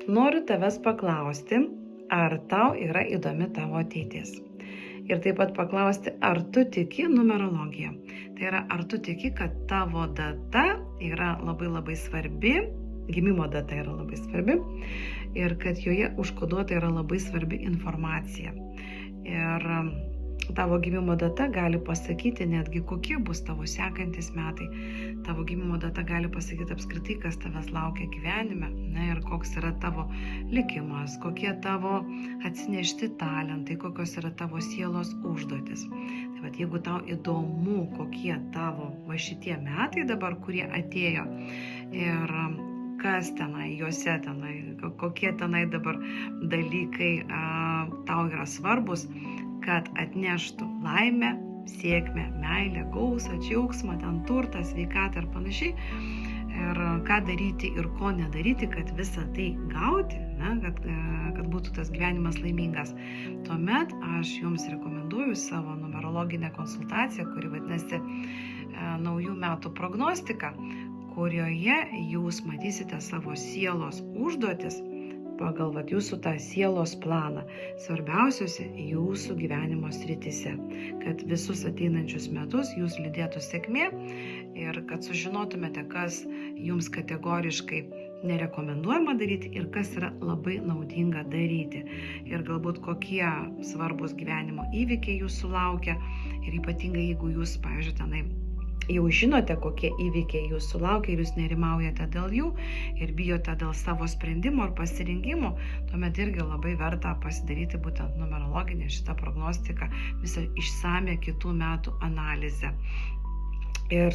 noriu tavęs paklausti, ar tau yra įdomi tavo ateitis. Ir taip pat paklausti, ar tu tiki numerologija. Tai yra, ar tu tiki, kad tavo data yra labai svarbi, gimimo data yra labai svarbi ir kad joje užkoduota yra labai svarbi informacija. Ir tavo gimimo data gali pasakyti netgi, kokie bus tavo sekantis metai. Tavo gimimo data gali pasakyti apskritai, kas tavęs laukia gyvenime, ir koks yra tavo likimas, kokie tavo atsinešti talentai, kokios yra tavo sielos užduotis. Tai vat, jeigu tau įdomu, kokie tavo šitie metai dabar, kurie atėjo ir kas tenai, juose tenai, kokie tenai dabar dalykai tau yra svarbus, kad atneštų laimę, sėkmę, meilę, gausą, džiaugsmą, ten turtą, sveikatą ir panašiai. Ir ką daryti ir ko nedaryti, kad visą tai gauti, kad būtų tas gyvenimas laimingas. Tuomet aš jums rekomenduoju savo numerologinę konsultaciją, kuri vadinasi naujų metų prognostika, kurioje jūs matysite savo sielos užduotis pagal jūsų tą sielos planą, svarbiausiose jūsų gyvenimo srityse, kad visus ateinančius metus jūs lydėtų sėkmė ir kad sužinotumėte, kas jums kategoriškai nerekomenduojama daryti ir kas yra labai naudinga daryti. Ir galbūt kokie svarbus gyvenimo įvykiai jūsų laukia ir ypatingai jeigu jūs, pavyzdžiui, tenai jau žinote, kokie įvykiai jūsų laukia ir jūs nerimaujate dėl jų ir bijote dėl savo sprendimo ar pasirinkimo, tuomet irgi labai verta pasidaryti būtent numerologinę šitą prognostiką, visą išsamią kitų metų analizę. Ir